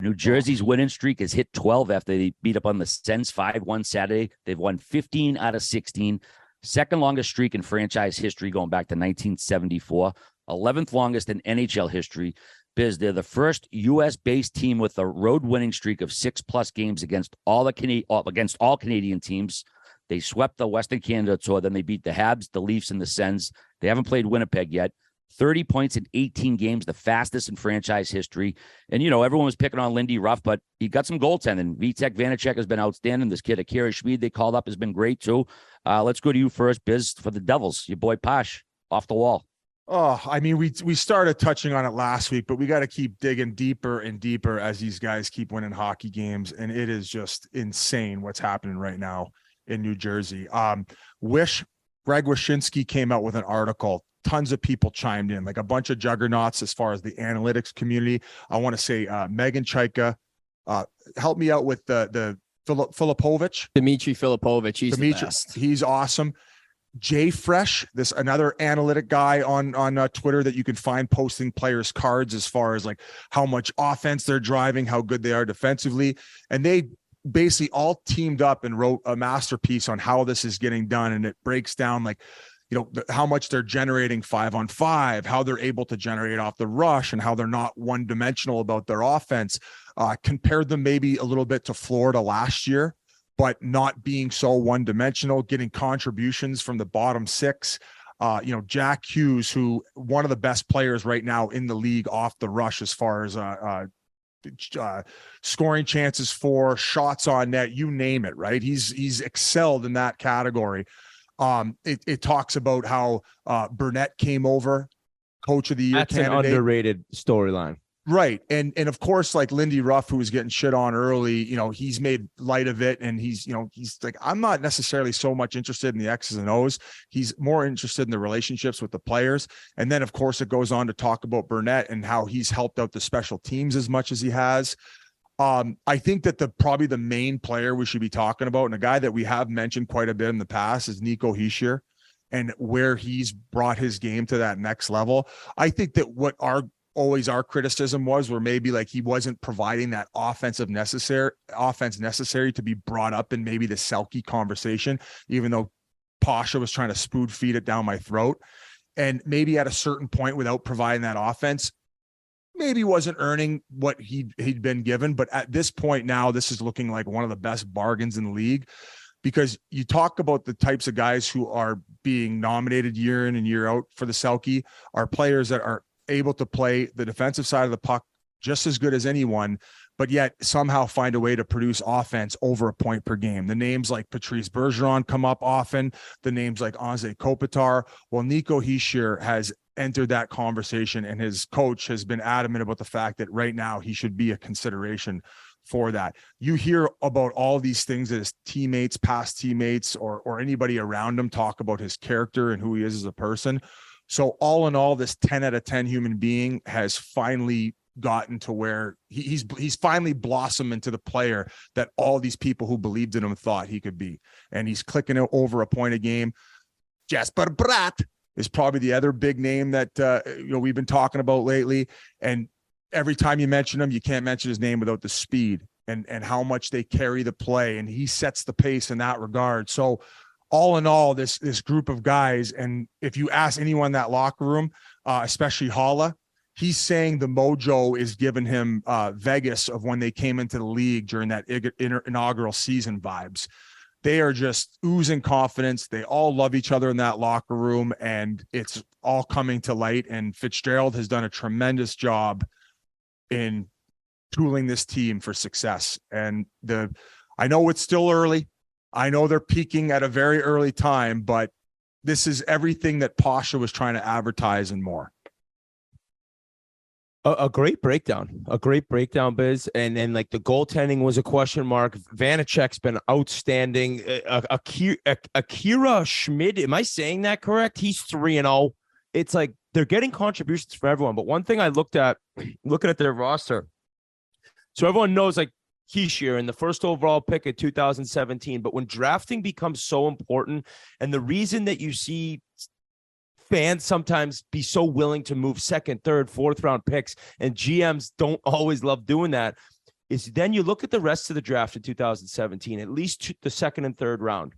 New Jersey's winning streak has hit 12 after they beat up on the Sens 5-1 Saturday. They've won 15 out of 16. Second longest streak in franchise history going back to 1974. 11th longest in NHL history. Biz, they're the first U.S.-based team with a road winning streak of 6+ games against all Canadian teams. They swept the Western Canada Tour. Then they beat the Habs, the Leafs, and the Sens. They haven't played Winnipeg yet. 30 points in 18 games, the fastest in franchise history. And, everyone was picking on Lindy Ruff, but he got some goaltending. Vitek Vanacek has been outstanding. This kid, Akira Schmid, they called up, has been great, too. Let's go to you first, Biz, for the Devils. Your boy Posh, off the wall. Oh, I mean, we started touching on it last week, but we got to keep digging deeper and deeper as these guys keep winning hockey games. And it is just insane what's happening right now in New Jersey. Greg Wyshynski came out with an article. Tons of people chimed in, like a bunch of juggernauts as far as the analytics community. I want to say Megan Chaika, help me out with the Filipovich. Dmitry Filipovich, he's the best. He's awesome. Jay Fresh, this another analytic guy on Twitter that you can find posting players' cards as far as like how much offense they're driving, how good they are defensively. And they basically all teamed up and wrote a masterpiece on how this is getting done. And it breaks down like, how much they're generating 5-on-5, how they're able to generate off the rush, and how they're not one-dimensional about their offense. Compared them maybe a little bit to Florida last year, but not being so one-dimensional, getting contributions from the bottom six. Jack Hughes, who one of the best players right now in the league off the rush as far as scoring chances for, shots on net, you name it, right? He's excelled in that category. It talks about how Burnett came over, coach of the year. That's candidate. An underrated storyline. Right. And of course, like Lindy Ruff, who was getting shit on early, he's made light of it. And he's like, I'm not necessarily so much interested in the X's and O's. He's more interested in the relationships with the players. And then, of course, it goes on to talk about Burnett and how he's helped out the special teams as much as he has. I think that probably the main player we should be talking about, and a guy that we have mentioned quite a bit in the past, is Nico Hischier, and where he's brought his game to that next level. I think that what our criticism was, where maybe like he wasn't providing that offense necessary to be brought up in maybe the Selke conversation, even though Pasha was trying to spoon feed it down my throat. And maybe at a certain point, without providing that offense, maybe wasn't earning what he'd been given. But at this point now, this is looking like one of the best bargains in the league, because you talk about the types of guys who are being nominated year in and year out for the Selke are players that are able to play the defensive side of the puck just as good as anyone, but yet somehow find a way to produce offense over a point per game. The names like Patrice Bergeron come up often, the names like Anze Kopitar. Well, Nico Hischier has entered that conversation, and his coach has been adamant about the fact that right now he should be a consideration for that. You hear about all these things that his teammates, past teammates, or anybody around him talk about his character and who he is as a person. So all in all, this 10 out of 10 human being has finally gotten to where he's finally blossomed into the player that all these people who believed in him thought he could be. And he's clicking it over a point a game. Jesper Bratt is probably the other big name that we've been talking about lately. And every time you mention him, you can't mention his name without the speed and how much they carry the play. And he sets the pace in that regard. So all in all, this group of guys, and if you ask anyone in that locker room, especially Holla, he's saying the mojo is giving him Vegas of when they came into the league during that inaugural season vibes. They are just oozing confidence. They all love each other in that locker room, and it's all coming to light. And Fitzgerald has done a tremendous job in tooling this team for success. And I know it's still early. I know they're peaking at a very early time, but this is everything that Pasha was trying to advertise and more. A great breakdown, Biz. And then like the goaltending was a question mark. Vanacek's been outstanding. Akira Schmid, am I saying that correct? He's 3-0. It's like they're getting contributions from everyone. But one thing I looked at, looking at their roster, so everyone knows like Hischier in the first overall pick in 2017. But when drafting becomes so important, and the reason that you see fans sometimes be so willing to move second, third, fourth round picks, and GMs don't always love doing that, is then you look at the rest of the draft in 2017, at least the second and third round.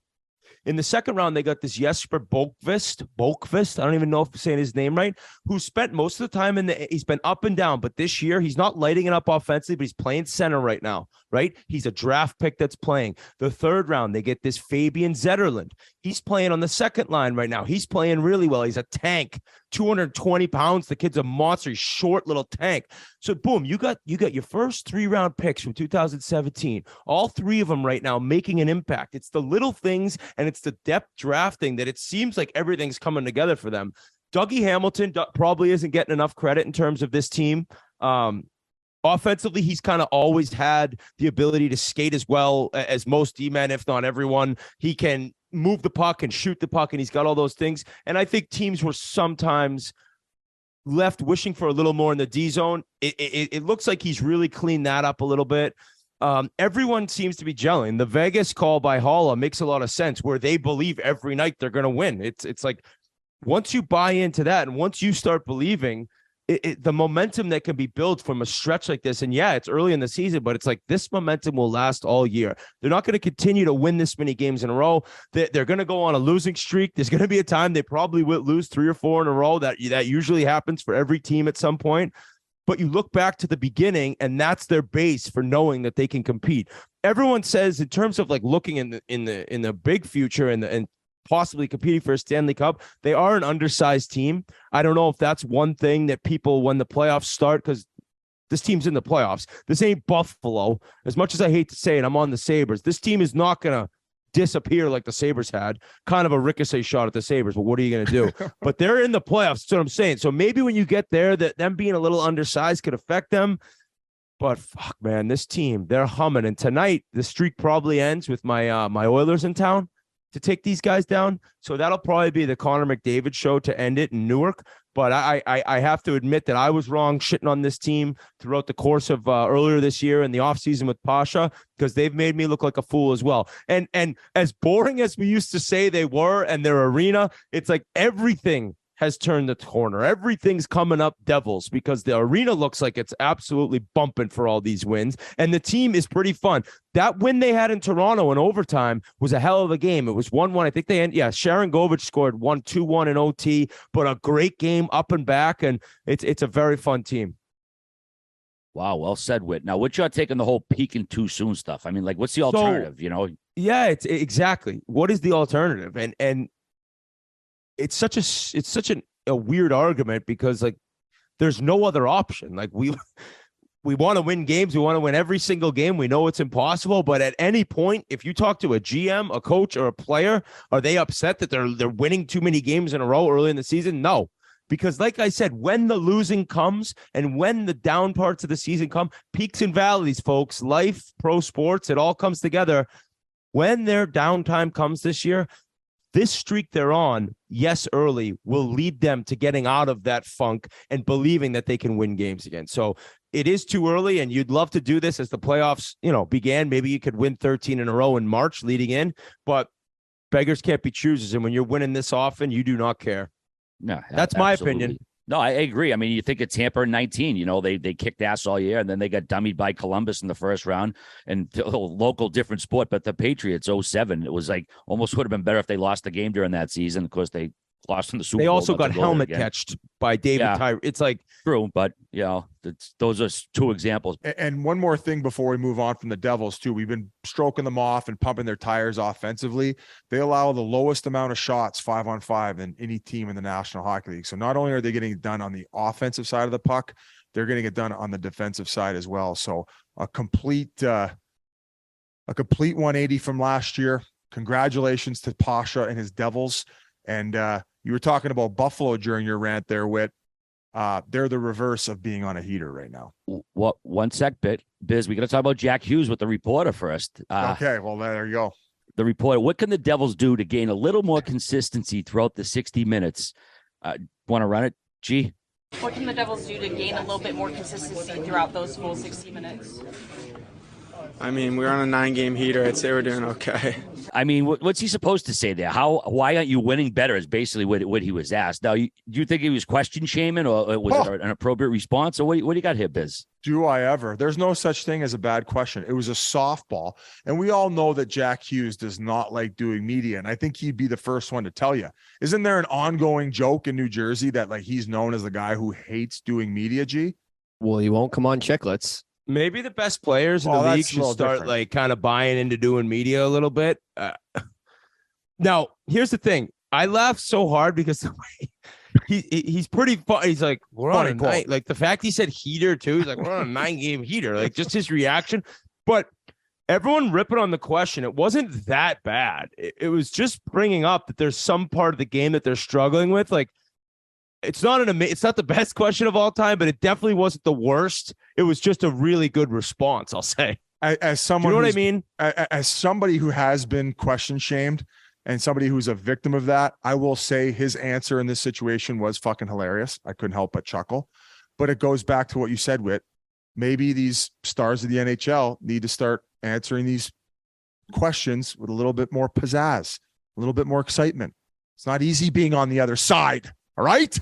In the second round, they got this Jesper Bolkvist. I don't even know if I'm saying his name right, who spent most of the time he's been up and down, but this year he's not lighting it up offensively, but he's playing center right now, right? He's a draft pick that's playing. The third round, they get this Fabian Zetterlund. He's playing on the second line right now. He's playing really well. He's a tank, 220 pounds. The kid's a monster. He's short little tank. So boom, you got your first 3-round picks from 2017. All three of them right now making an impact. It's the little things and it's the depth drafting that it seems like everything's coming together for them. Dougie Hamilton probably isn't getting enough credit in terms of this team. Offensively, he's kind of always had the ability to skate as well as most D-men, if not everyone. He can move the puck and shoot the puck, and he's got all those things. And I think teams were sometimes left wishing for a little more in the D zone. It looks like he's really cleaned that up a little bit. Everyone seems to be gelling. The Vegas call by Holla makes a lot of sense, where they believe every night they're going to win. It's like once you buy into that and once you start believing, the momentum that can be built from a stretch like this, and yeah, it's early in the season, but it's like this momentum will last all year. They're not going to continue to win this many games in a row. They're going to go on a losing streak. There's going to be a time they probably will lose 3 or 4 in a row. That usually happens for every team at some point. But you look back to the beginning, and that's their base for knowing that they can compete. Everyone says in terms of like looking in the big future and possibly competing for a Stanley Cup, they are an undersized team. I don't know if that's one thing that people, when the playoffs start, because this team's in the playoffs. This ain't Buffalo. As much as I hate to say it, I'm on the Sabres. This team is not going to disappear like the Sabres had. Kind of a ricochet shot at the Sabres, but what are you going to do? But they're in the playoffs. That's what I'm saying. So maybe when you get there, that them being a little undersized could affect them. But fuck, man, this team, they're humming. And tonight, the streak probably ends with my my Oilers in town to take these guys down. So that'll probably be the Connor McDavid show to end it in Newark. But I have to admit that I was wrong shitting on this team throughout the course of earlier this year in the offseason with Pasha, because they've made me look like a fool as well. And as boring as we used to say they were and their arena, it's like everything has turned the corner. Everything's coming up Devils, because the arena looks like it's absolutely bumping for all these wins. And the team is pretty fun. That win they had in Toronto in overtime was a hell of a game. It was 1-1. I think Sharon Govich scored 2-1 in OT, but a great game up and back. And it's a very fun team. Wow. Well said, Whit. Now, what's your take on the whole peaking too soon stuff? I mean, like, what's the alternative, Yeah, it's exactly. What is the alternative? And it's such a weird argument, because like there's no other option. Like we want to win games. We want to win every single game. We know it's impossible, but at any point, if you talk to a GM, a coach, or a player, are they upset that they're winning too many games in a row early in the season? No, because like I said, when the losing comes and when the down parts of the season come, peaks and valleys, folks, life, pro sports, it all comes together. When their downtime comes this year, this streak they're on, yes, early, will lead them to getting out of that funk and believing that they can win games again. So it is too early, and you'd love to do this as the playoffs, began. Maybe you could win 13 in a row in March leading in, but beggars can't be choosers. And when you're winning this often, you do not care. No, that's my opinion. No, I agree. I mean, you think of Tampa in 19, they kicked ass all year, and then they got dummied by Columbus in the first round, and a local different sport. But the Patriots 07, it was like almost would have been better if they lost the game during that season. Of course, they lost in the Super Bowl. They also got helmet catched by David Tyree. It's like true, but those are two examples. And one more thing before we move on from the Devils too. We've been stroking them off and pumping their tires offensively. They allow the lowest amount of shots 5-on-5 than any team in the National Hockey League. So not only are they getting it done on the offensive side of the puck, they're getting it done on the defensive side as well. So a complete 180 from last year. Congratulations to Pasha and his Devils. And you were talking about Buffalo during your rant there, Whit. They're the reverse of being on a heater right now. What? One sec, Biz. We got to talk about Jack Hughes with the reporter first. Okay, well, there you go. The reporter. What can the Devils do to gain a little more consistency throughout the 60 minutes? Want to run it, G? What can the Devils do to gain a little bit more consistency throughout those full 60 minutes? I mean, we're on a 9-game heater. I'd say we're doing okay. I mean, what's he supposed to say there? Why aren't you winning better is basically what he was asked. Now, do you think he was question shaming, or was it an appropriate response? Or what do you got here, Biz? Do I ever? There's no such thing as a bad question. It was a softball. And we all know that Jack Hughes does not like doing media. And I think he'd be the first one to tell you. Isn't there an ongoing joke in New Jersey that like he's known as the guy who hates doing media, G? Well, he won't come on Chiclets. Maybe the best players in the league should start like kind of buying into doing media a little bit. Now, here's the thing. I laugh so hard because the way he's pretty fun. He's like, we're on a night. Like the fact he said heater too. He's like, we're on a 9-game heater. Like just his reaction. But everyone ripping on the question. It wasn't that bad. It was just bringing up that there's some part of the game that they're struggling with. Like it's not the best question of all time, but it definitely wasn't the worst. It was just a really good response, I'll say. As someone, you know what I mean? As somebody who has been question shamed and somebody who's a victim of that, I will say his answer in this situation was fucking hilarious. I couldn't help but chuckle. But it goes back to what you said, Whit. Maybe these stars of the NHL need to start answering these questions with a little bit more pizzazz, a little bit more excitement. It's not easy being on the other side. All right.